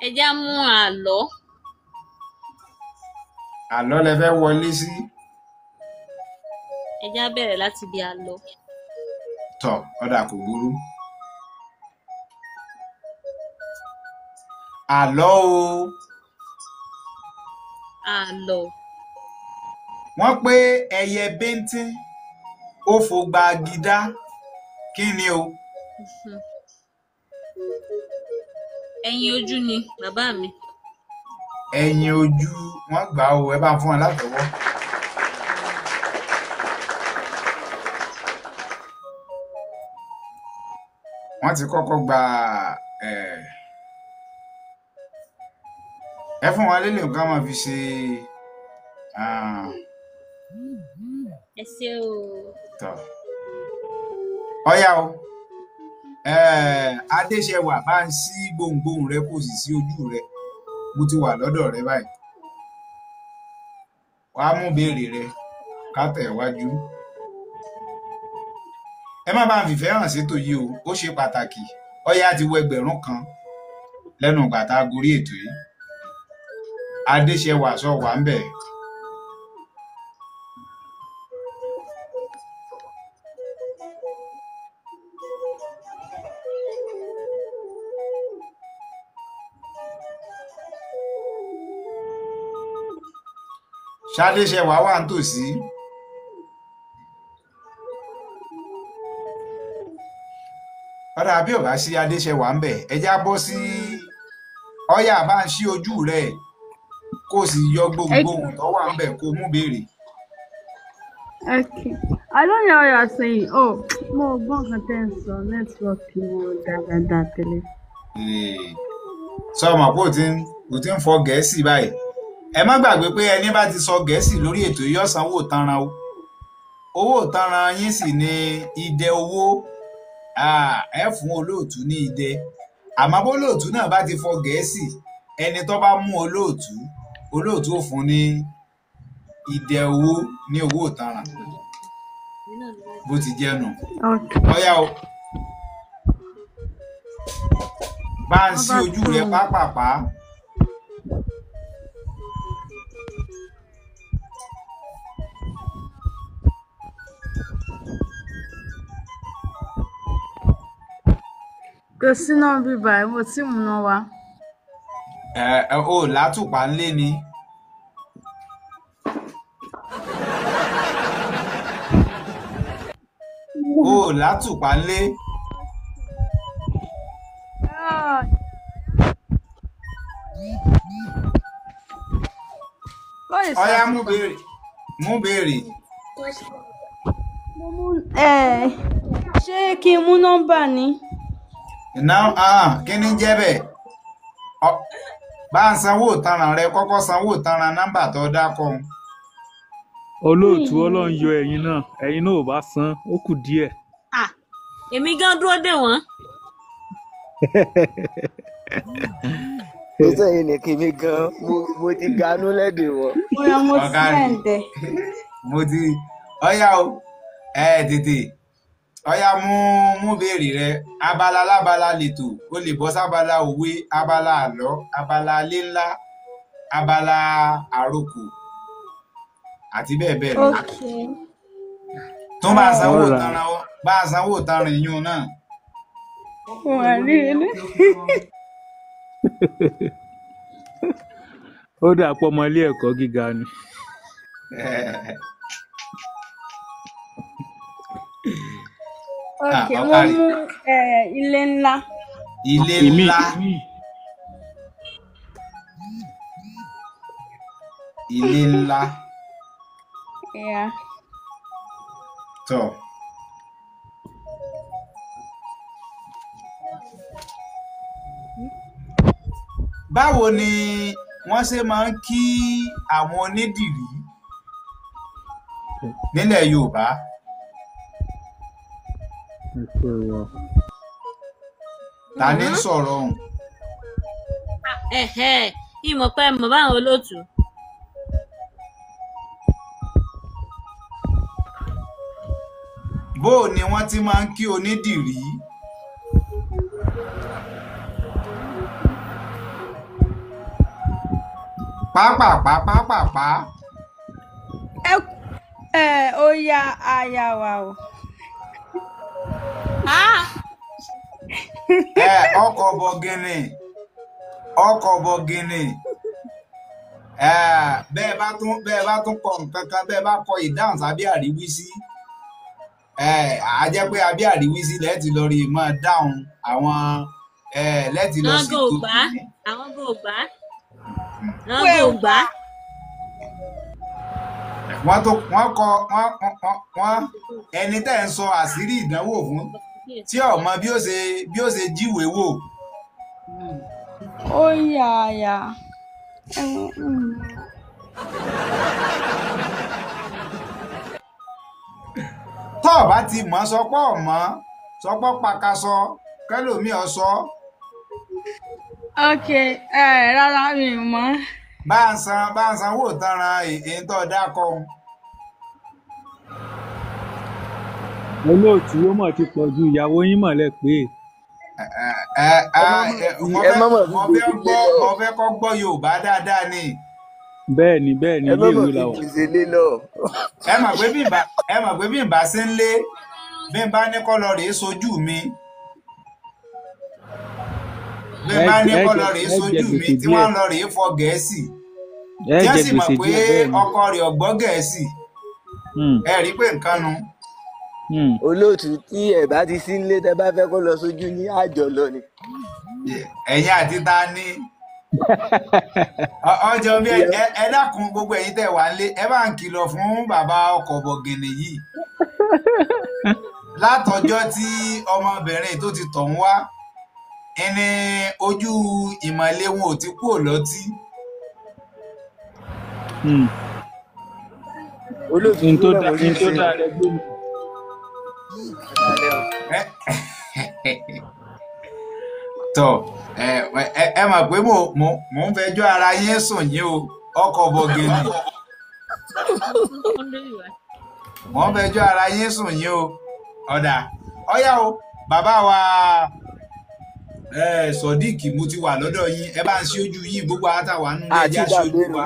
ẹ já mú àlọ́. Àlọ́ lẹ fẹ́ wọlé sí. Ẹ já bẹ̀rẹ̀ láti bí àlọ́. Tọ̀ ọ̀dà kò burú. Àlọ́ o. Àlọ́. Wọ́n pé ẹyẹ bíntín ó fògbà gidá. Kí ni o? Ẹyin ojú ni bàbá mi. Ẹyin ojú wọ́n gbà o, ẹ bá fún wọn látọwọ́. Wọ́n ti kọ́kọ́ gba ẹ fún wọn lélẹ̀ nǹkan máa fi ṣe ẹ ṣé o. tọ̀ ọ̀yá o Adéṣẹwà bá ń ṣí gbohùngbohùn rẹ kò sì sí ojú rẹ mo ti wà lọ́dọ̀ rẹ báyìí wàá mú béèrè rẹ ká tẹ̀ wájú ẹ má bá ń fìfẹ́ hàn sétò yìí o ó ṣe pàtàkì ọ̀yá ti wọ 1000 kan lẹ́nu gbàtà gorí ètò yìí Adéṣẹwà sọ wà ń bẹ̀. Ṣadéṣẹwà wà nítòsí. Ọ̀dà bí ò bá sí Adéṣẹwà ń bẹ̀ ẹ já bọ́ sí ọ̀yá bá ń ṣí ojú rẹ̀ kó sì yọ gbohùngbohùn tó wà ń bẹ̀ kó mú béèrè. Okay. I don't know what you're saying. Oh, mo gbọ́n kan tẹ́ ń sọ network mo dáadáa tẹ́lẹ̀. Sọ ma pé o ti ń fọ Gẹ̀ẹ́sì báyìí. Ẹ má gbàgbé pé ẹni bá ti sọ Gẹ̀ẹ́sì lórí ètò yìí ó sanwó tanran o. Owó tanran yín sì ni idẹ owó. Ẹ fún olóòtú ní idẹ. Àmọ́ bó olóòtú náà bá ti fọ Gẹ̀ẹ́sì ẹni tó bá mú olóòtú ò fún ní idẹ owó ní owó tanran. Bó ti jẹ́ nù. Ọ̀yá o. Bá ń sí ojú rẹ pápápá. Kò sí náà bíbá ẹ̀ mo tí mú náà wá. O látùpà ńlé ni. O látùpà ńlé. Ọ̀yá mú béèrè. Ṣé kí n mú nọ́mbà ni? Kí ni jẹ́ bẹ́ẹ̀? Bá ń sanwó ìtanràn rẹ kọ́kọ́ sanwó ìtanràn nọ́mbà tó dákọ̀. Olóòtú Ọlọ́run yọ ẹ̀yin náà ò bá san ó kù díẹ̀. Èmi gan dúró dè wọ́n. Ó sẹ́yìn ní kí mi gan mo ti ganú lẹ́dẹ̀ wọ̀. Mo ti sẹ́ǹdẹ̀. Mo ti ọ̀yá o tètè ọ̀yá mú béèrè rẹ abala lábala lètò ó lè bọ́ sábala òwe abala àlọ́ abala alé ńlá abala àrokò àti bẹ́ẹ̀ bẹ́ẹ̀ lọ. Tó bá sanwó tanran ìyún náà. Wà ní ilé. Ó dà pọ̀ ọmọ ilé ẹ̀kọ́ gíga ni. Okay, wọ́n mú ilé ńlá. Ilé ńlá. Ilé ńlá. Yeah. Tọ́. Báwo ni wọ́n ṣe máa ń kí àwọn onídìrí nílẹ̀ Yorùbá? Ta ni ń sọ̀rọ̀ ọ̀hún? Ìmọ̀ pé mọ̀ báwọn olóòtú. Bó ni wọ́n ti máa ń kí onídìrí? pápápá. Ó yá aya wa o. Ọkọ̀ bọ̀gìnì. Bẹ́ẹ̀ bá tún kọ nǹkan kan, bẹ́ẹ̀ bá kọ ìdáhùn sábí àríwísí. A jẹ́ pé abí àríwísí lẹ́ẹ̀tì lọ rí máa dáhùn àwọn lẹ́ẹ̀tì lọ sí gbogbo. Àwọn gbogbo. Wọ́n ẹni tẹ́ ń sọ àṣírí ìdánwò fún tí ó mọ bí ó ṣe jíwèé wò. Ó yá aya. Tó o bá ti mọ̀ sọpọ̀ ọ̀mọ́ sọpọ̀ pakasọ kẹlòmíì ọsọ. Ok, rárá mi mọ̀. Bá ń san wò tanran èyí tó dákọ. Olóòtú ó mọ̀ ti pọ̀ ju ìyàwó yín mọ̀lẹ́ pé. Mo fẹ́ kọ́ gbọ́ Yorùbá dáadáa ni. Bẹ́ẹ̀ni ilé ìwé la wà. Ẹ mọ̀ pé bí n bá sí ń lé bí n bá ní kọ́ lọ rèé sojú mi. Bí n bá ní kọ́ lọ rèé sojú mi tí wọ́n lọ rèé fọ Gẹ̀ẹ́sì. Tí wọ́n sì mọ̀ pé ọkọ rẹ̀ ọ̀gbọ́ Gẹ̀ẹ́sì. Ẹ rí pé nǹkan nu. Olóòtú tí ẹ bá ti sí nílé tẹ́ bá fẹ́ kó lọ sójú ní àjọ lọ ni. Ẹ̀yin àti ta ni ọjọ́ bí ẹ dákun gbogbo ẹ̀yin tẹ́ wà nílé ẹ bá ń kìlọ̀ fún bàbá ọkọ̀ bọ̀gìnì yìí látọjọ́ tí ọmọbìnrin tó ti tọ̀ ń wá ẹni ojú ìmọ̀lé wọn ò ti kúrò lọ́tí. Olóòtú tó dáa rẹ gbé mi. Tọ́ ẹ mọ̀ pé mò ń fẹjọ́ ara yín sùn yín o ọkọ̀ bọ̀gìnì. Mò ń fẹjọ́ ara yín sùn yín o ọ̀dà ọ̀yá o bàbá wa Sodiq mo ti wà lọ́dọ̀ yín ẹ bá ń ṣí ojú yín gbogbo àtàwà nínú ẹjẹ́ ṣí ojú wa.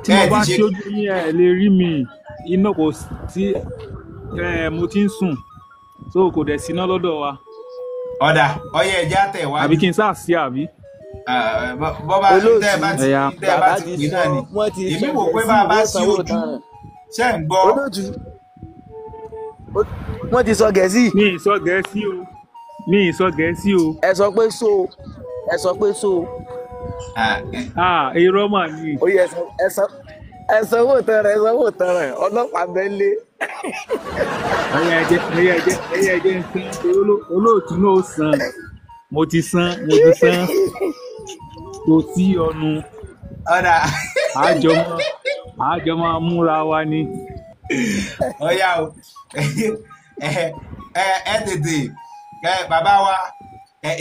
Tí mo bá ṣí ojú yín ẹ lè rí mi iná kò sí mo ti ń sùn so kò dẹ̀ síná lọ́dọ̀ wa. Ọ̀dà ọyẹ ẹja tẹ̀ wá. Àbí kí n sáà sí àbí. Bọ́bá tẹ́ ẹ bá ti pè náà ni èmi wò pé bá a bá sí ojú ṣe ń gbọ́. Olóòtú wọ́n ti sọ Gẹ̀ẹ́sì. Mi ì sọ Gẹ̀ẹ́sì o. Ẹ sọ pé so. Irọ́ mà ni. Ó yẹ ẹ sanwó tẹrẹ ọlọ́pàá bẹ́lẹ̀. Ẹyẹ ẹjẹ ń san olóòtú náà san mo ti san kò sí ọnu àjọ máa múra wa ni. Ọ̀yá o ẹ tètè bàbá wa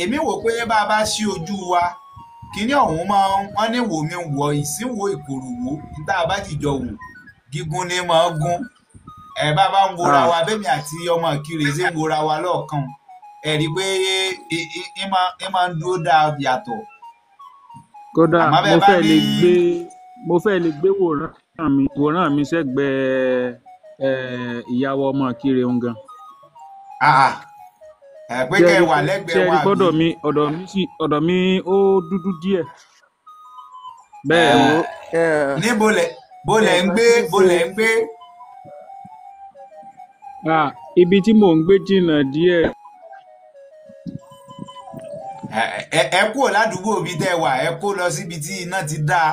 èmi wò pé bá a bá ṣí ojú wa kíní ọ̀hún wọ́n ní wò mí wọ ìsínwó ìkòròwò níta bá jìjọ wò gígùn ni máa gún bá bá ń wora wa bẹ́mi àti ọmọ Ìkirè ṣe ń wora wa lọ́ọ̀kan ẹ rí i pé ẹ máa ń dúró dáa yàtọ̀. Kódà mo fẹ́ lè gbé wòrán mi sẹ́gbẹ̀ẹ́ ìyàwó ọmọ Ìkirè ń gan. Pé kẹ́ ẹ wà lẹ́gbẹ̀ẹ́ wa bí. ọ̀dọ̀ mi ó dúdú díẹ̀. Bẹ́ẹ̀ wo. Ní bolẹ̀ ń gbé. Ibi tí mò ń gbé jìnnà díẹ̀. Ẹ kúrò ládùúgbò bí tẹ́ wà ẹ kó lọ síbi tí iná ti dáa.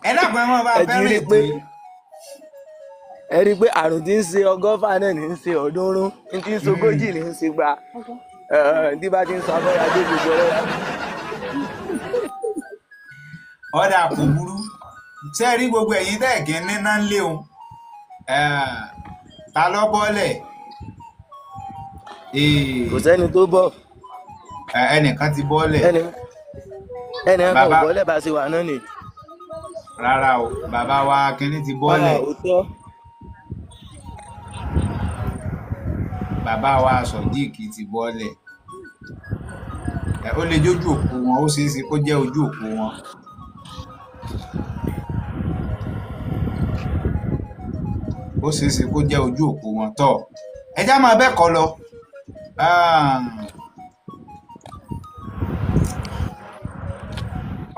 Ẹ dákun ẹ mọ́ bá fẹ́ràn ètò yìí. Ẹ rí i pé àrùn tí ń ṣe ọgọ́fà náà ní ń ṣe ọ̀ọ́dúnrún ní tí ń ṣe ogójì ní ń ṣe gba tí bá ti ń sọ abọ́ra dé gbogbo rẹ̀. Ọ̀dà kò burú ṣé rí gbogbo ẹ̀yin tẹ́ẹ̀kì níná ń léun ta ló bọ́lẹ̀. Kò sẹ́ni tó bọ̀. Ẹnìkan ti bọ́lẹ̀. ẹnìkan kò bọ́lẹ̀ bá ṣe wà náà ni. Rárá o bàbá wa kínní ti bọ́lẹ̀. bàbá wa Sodiq ti bọ́lẹ̀ ó lè jójú òpó wọn ó ṣeé ṣe kó jẹ́ ojú òpó wọn. Ó ṣeé ṣe kó jẹ́ ojú òpó wọn tọ́ ẹjá máa bẹ́ẹ̀ kọ́ lọ.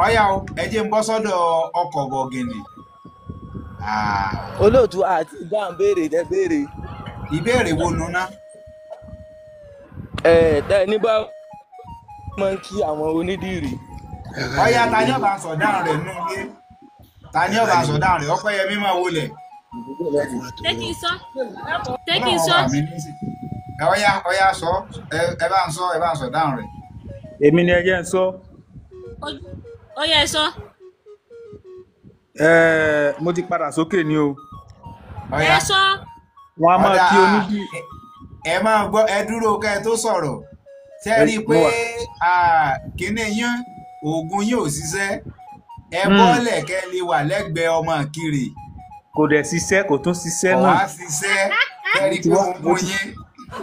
Ọ̀yá o ẹ jẹ́ ń bọ́ sọ́dọ̀ ọkọ̀ bọ̀gìnì. Olóòtú àti ìdáhùn béèrè tẹ béèrè. Ìbéèrè wo nu ná? Tẹ ní bá máa ń kí àwọn onídìrí. Ọ̀yá ta ni ọba sọ dáhùn rẹ̀ nú ilé? Ta ni ọba sọ dáhùn rẹ̀? Ọpẹ́yẹmí máa wọlé. Tẹ́kì sọ. Ọ̀yá sọ ẹ bá ń sọ dáhùn rẹ̀. Èmi ni ẹ jẹ́ ń sọ. Ó yẹ sọ. Mo ti padà sókè ni o. Ẹ sọ. Wọ́n á máa kí onídìrí. Ẹ máa gbọ́ ẹ dúró kẹ́ ẹ tó sọ̀rọ̀. Ṣé rí i pé kíní yín oògùn yín ò ṣiṣẹ́ ẹ bọ́lẹ̀ kẹ́ lè wà lẹ́gbẹ̀ẹ́ ọmọ kiri. Kò dẹ̀ ṣiṣẹ́ kò tún ṣiṣẹ́ náà. Kò wá ṣiṣẹ́ ẹ rí i pé oògùn yín.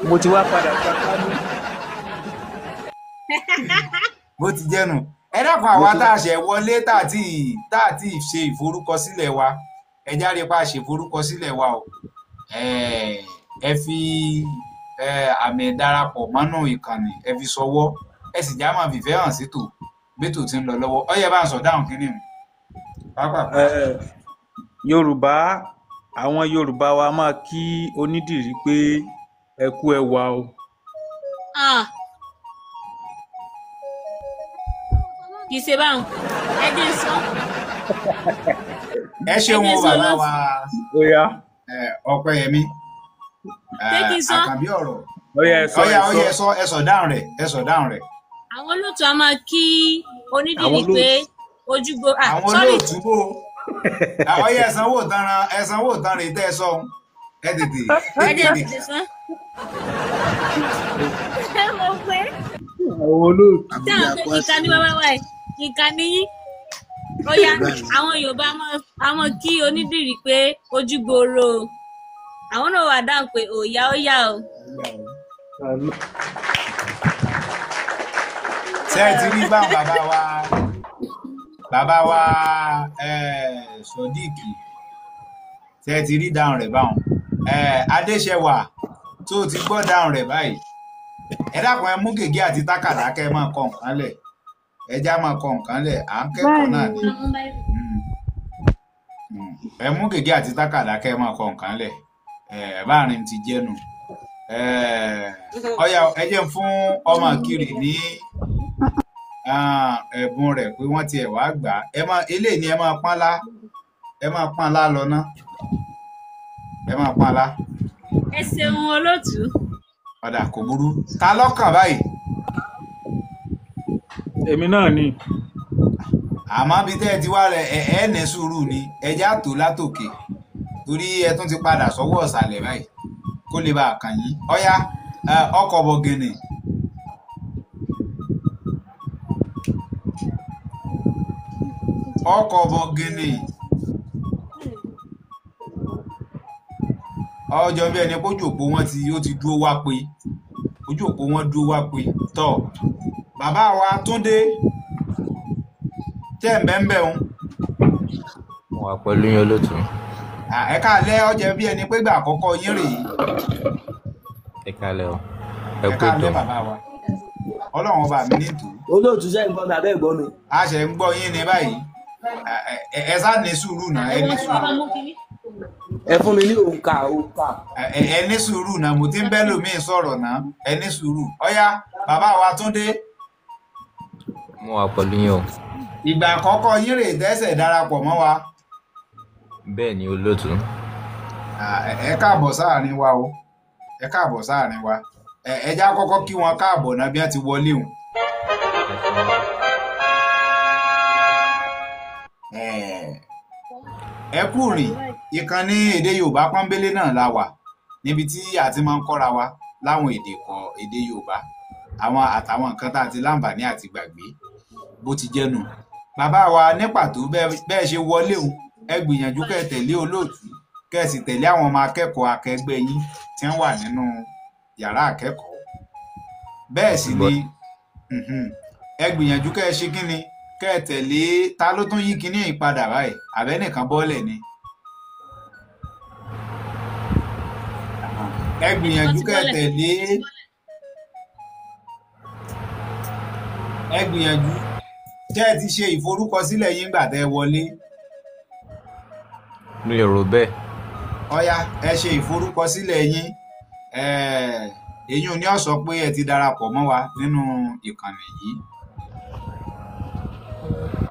Mo ti wá padà pátánù. Bó ti jẹ́nu ẹ dákun àwa tá a ṣẹ̀ wọlé tá a ti ṣe ìforúkọsílẹ̀ wa ẹ jáde pa ṣe ìforúkọsílẹ̀ wa o ẹ fi àmì ìdarapọ̀ mọ́nú ìkànnì ẹ fi ṣọwọ́ ẹ sì já máa fìfẹ́ hàn sítò gbẹ́tò tí ń lọ lọ́wọ́ ó yẹ bá ń sọ dáhùn kínní mu pápá. Yorùbá àwọn Yorùbá wa máa kí onídìrí pé ẹ kú ẹwà o. Kì í ṣe báwọn ẹ jẹ́ sọ. Ẹ ṣeun bàbá wa Ọpẹ́yẹmí àkànbí ọ̀rọ̀. Ọ̀yá ẹ sọ dáhùn rẹ̀. Àwọn olóòtú a máa kí onídìrí pé ojúgbó. Àwọn olóòtú bò ọ̀yá ẹ̀sánwó tán rè tẹ́ ẹ sọ ẹ tètè. Ẹ jẹ́ tètè sọ. Ẹ mọ̀ pé. Àwọn olóòtú. Tí àwọn pé ìkànnì bàbá wa ẹ̀ ìkànnì yín. Ọ̀yá àwọn Yorùbá a máa kí onídìrí pé ojúgbòòrò. Àwọn náà wà dáhùn pé òòyà ó yà o. Ṣé ẹ ti rí báwọn bàbá wa Sodiq ṣé ẹ ti rí dáhùn rẹ̀ báwọn Adéṣẹwà tó ti gbọ́ dáhùn rẹ̀ báyìí ẹ dákun ẹ mú gègé àti tákàdá kẹ́ ẹ máa kọ nǹkan lẹ̀ ẹ já máa kọ nǹkan lẹ̀ à ń kẹ́kọ̀ọ́ náà ni ẹ mú gègé àti tákàdá kẹ́ ẹ máa kọ nǹkan lẹ̀ báàrin ti jẹ́nu ọ̀yá ẹ jẹ́ fún ọmọ kiri ní ẹ̀bùn rẹ̀ pé wọ́n tiẹ̀ wá gbà eléyìí ni ẹ máa pọ́n lá lọ ná ẹ máa pọ́n lá. Ẹ ṣeun olóòtú. Ọ̀dà kò burú ta lọ́kàn báyìí. Èmi náà ni. Àmọ́ bí tẹ́ ẹ ti wá rẹ̀ ẹ ní sùúrù ni ẹjẹ́ àtò látòkè torí ẹ tún ti padà sọ́wọ́ ọ̀sàlẹ̀ báyìí kó lè bá a kàn yín. Ọ̀yá ọkọ̀ bọ̀gìnì. Ọkọ̀ bọ̀gìnì. Ọjọ́ bí ẹni pójú òpó wọn ó ti dúró wá pé ojú òpó wọn dúró wá pé tọ́ bàbá wa Túndé tẹ́ ń bẹ́ẹ̀ ń. Mo wà pẹ̀lú yín olóòtú. Ẹ káalẹ́ ọjọ́ bí ẹni pé gbà àkọ́kọ́ yín rèé. Ẹ káalẹ́ o. Ẹ káalẹ́ bàbá wa. Ọlọ́run ọba mi ní ìtò. Olóòtú ṣe ń gbọ́ mi abẹ́ gbọ́ mi. A ṣe ń gbọ́ yín ní báyìí. Ẹ sá ní sùúrù náà ẹ ní sùúrù. Ẹ fún mi ní òǹkà. Ẹ ní sùúrù náà mo ti ń bẹ́ lòmíì sọ̀rọ̀ náà ẹ ní sùúrù. Ọ̀yá bàbá wa Túndé. Mo wà pẹ̀lú yín o. Ìgbà àkọ́kọ́ yín rèé tẹ́sẹ̀ darapọ̀ mọ́ wa. Bẹ́ẹ̀ ni olóòtú. Ẹ káàbọ̀ sáàrin wa o ẹ káàbọ̀ sáàrin wa ẹ já kọ́kọ́ kí wọn káàbọ̀ náà bí wọ́n ti wọlé o. Ẹ kú rìn ìkànnì èdè Yorùbá pọ́nbélé náà la wà níbi tí a ti máa ń kọ́ra wa láwọn èdè Yorùbá àtàwọn nǹkan tá a ti láǹfààní àti gbàgbé bó ti jẹ́nu. Bàbá wa ní pàtó bẹ́ẹ̀ ṣe wọlé o ẹ gbìyànjú kẹ́ tẹ̀lé olóòtú kẹ́ sì tẹ̀lé àwọn ọmọ akẹ́kọ̀ọ́ akẹgbẹ́ yín tí wọ́n wà nínú yàrá akẹ́kọ̀ọ́ bẹ́ẹ̀ sì ni ẹ gbìyànjú kẹ́ ẹ ṣe kí ni kẹ́ ẹ tẹ̀lé ta ló tún yí kíní ìpadà báyìí àbẹ́nìkan bọ́ọ̀lẹ̀ ni ẹ gbìyànjú kẹ́ ẹ tẹ̀lé ẹ gbìyànjú tẹ́ ẹ ti ṣe ìforúkọsílẹ̀ yín gbà tẹ́ ẹ wọlé. mi ò rò bẹ́ẹ̀. ọ̀yá ẹ ṣe ìforúkọsílẹ̀ yín èyí ò ní ó sọ pé ẹ ti darapọ̀ mọ́ wa nínú ìkànnì yìí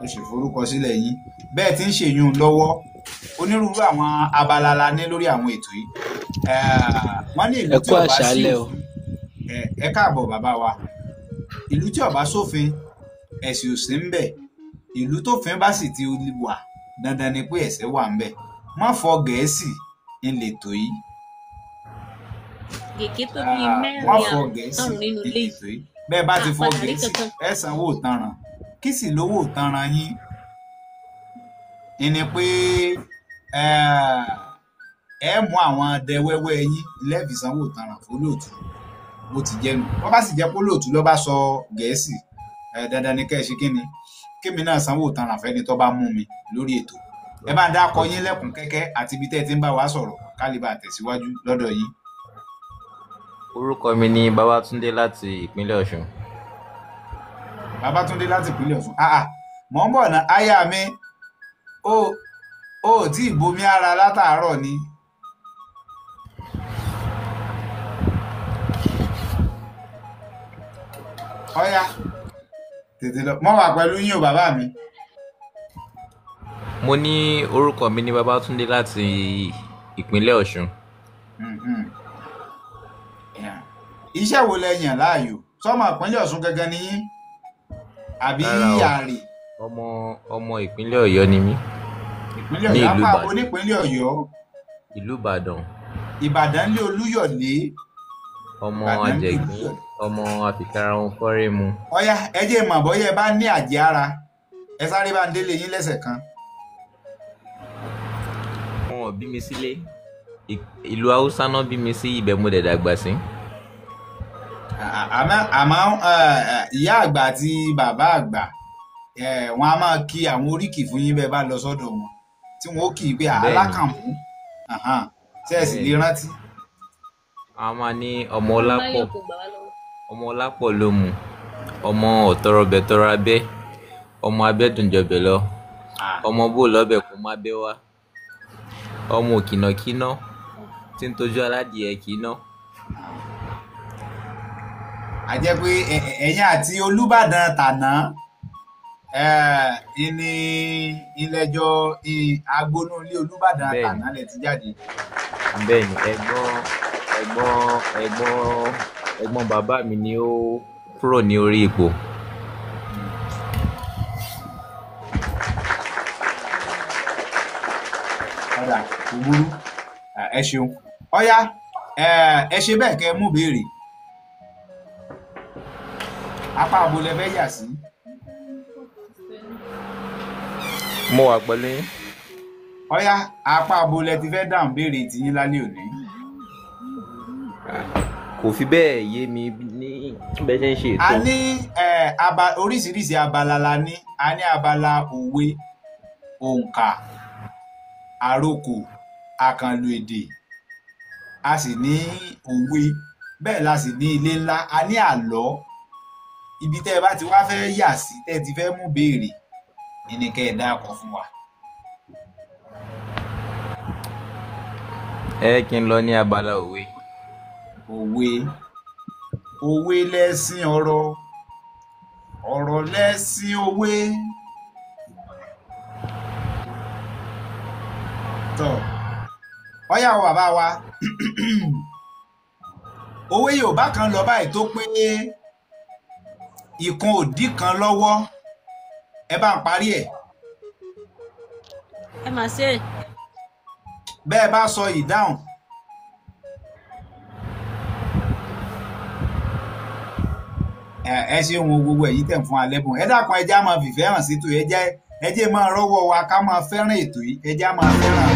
ẹ ṣe ìforúkọsílẹ̀ yín bẹ́ẹ̀ tí ń ṣèyún lọ́wọ́ onírúurú àwọn abala la ní lórí àwọn ètò yìí wọ́n ní ìlú tí ó bá sí òfin ẹ káàbọ̀ bàbá wa ìlú tí ó bá sófin ẹ̀sìn ò sí ń bẹ̀ ìlú tófin bá sì ti wà dandan ni pé ẹ̀ṣẹ̀ wà ń bẹ̀ má fọ Gẹ̀ẹ́sì ń lè tó yìí gègé tó bí mẹ́rin àrùn nínú ilé yìí bẹ́ẹ̀ bá ti fọ Gẹ̀ẹ́sì ẹ sanwó ìtanràn kí sì lówó ìtanràn yín ni pé ẹ mú àwọn adẹ wẹ́wẹ́ yín lẹ́ẹ̀fì sanwó ìtanràn fólóòtú bó ti jẹ́nu wọ́n bá sì jẹ́ fólóòtú ló bá sọ Gẹ̀ẹ́sì dandan ni kẹ́ ẹ ṣe kí ni kémi náà sanwó ìtanràn fẹ́ni tó bá mú mi lórí ètò ẹ bá ń dákọ yín lẹ́kùn kẹ́kẹ́ àti ibi tẹ́ ẹ ti ń bá wa sọ̀rọ̀ ká lè bá tẹ̀síwájú lọ́dọ̀ yín. orúkọ mi ni Babátúndé láti ìpínlẹ̀ Ọ̀ṣun. Babátúndé láti ìpínlẹ̀ Ọ̀ṣun mọ̀ ń bọ̀ ná aya mi ó tí ì bomi ara látàárọ̀ ni. ọ̀yá tètè lọ mọ́ wà pẹ̀lú yín o bàbá mi. mo ní orúkọ mi ní Babátúndé láti ìpínlẹ̀ Ọ̀ṣun. iṣẹ́ wo lẹ yàn láàyò sọ́mọ ìpínlẹ̀ Ọ̀ṣun gẹ́gẹ́ ni yín àbí àrè. ọmọ ìpínlẹ̀ Ọ̀yọ́ ni mí. ìpínlẹ̀ Ọ̀yọ́ apá abo nípínlẹ̀ Ọ̀yọ́. ìlú Ìbàdàn. Ìbàdàn lé Olúyọ̀lé. ọmọ Àjẹ̀gbín ọmọ àfikàrà wọn fọ́rẹ́ mu. ọ̀yá ẹ jẹ́ mọ̀ bọ́yá ẹ bá ní àjẹ́ ara ẹ sáré bá ń délé yín lẹ́sẹ̀ kan. wọn ò bí mi sílé ìlú Haúsá náà bí mi sí ibẹ̀ mo dẹ̀ dàgbà sí. àmọ́ ìyá àgbà àti bàbá àgbà wọn a máa kí àwọn oríkì fún yín bẹ́ẹ̀ bá lọ sọ́dọ̀ wọn tí wọn ó kì í pé alákànmú ṣe é sì lè rántí. a máa ní ọmọ Ọlápọ̀ ló mu ọmọ ọ̀tọ̀rọ̀bẹ̀tọ̀rọ̀ abẹ́ ọmọ abẹ́dùnjọbẹ̀ lọ ọmọ bó lọ́bẹ̀ kó má bẹ́ wá ọmọ òkìnàkíná tí ń tọ́jú aládìẹ kíná. a jẹ́ pé ẹ̀yin àti Olúbàdàn tàná ní ilé-ẹjọ́ agbónúlé Olúbàdàn tàná lẹ ti jáde. bẹ́ẹ̀ ni ẹ̀gbọ́n bàbá mi ni ó kúrò ní orí ipò. ọ̀dà kò burú ẹ ṣeun ọ̀yá ẹ ṣe bẹ́ẹ̀ kẹ́ mú béèrè apá abo lẹ fẹ́ yà sí. mo wà pẹ̀lú yín. ọ̀yá apá abo lẹ ti fẹ́ dáhùn béèrè tiyín lálẹ́ òní. kò fi bẹ́ẹ̀ yé mi ní bẹ́ẹ̀ ṣe ń ṣe ètò. a ní oríṣiríṣi abala la ní a ní abala òwe òǹkà àròkò àkànlò èdè a sì ní òwe bẹ́ẹ̀ la sì ní ilé ńlá a ní àlọ́ ibi tẹ́ ẹ bá ti wá fẹ́ yà sí tẹ́ ẹ ti fẹ́ mú béèrè ní kẹ́ ẹ dákọ̀ fún wa. kí n lọ ní abala òwe. òwe lẹ̀sìn ọ̀rọ̀ ọ̀rọ̀ lẹ̀sìn òwe. tọ́ ọ̀yá o bàbá wa òwe Yorùbá kan lọ báyìí tó pé ìkan òdì kan lọ́wọ́ ẹ bá ń parí ẹ̀. ẹ mà ṣe. bẹ́ẹ̀ bá sọ ìdáhùn. ẹ ṣeun gbogbo èyí tẹ̀ fún alẹ́bùn ẹ dákun ẹ jẹ́ á máa fìfẹ́ hàn sí ètò ẹ jẹ́ máa rọ́wọ́ wa ká máa fẹ́ràn ètò yìí ẹ jẹ́ á máa fẹ́ràn.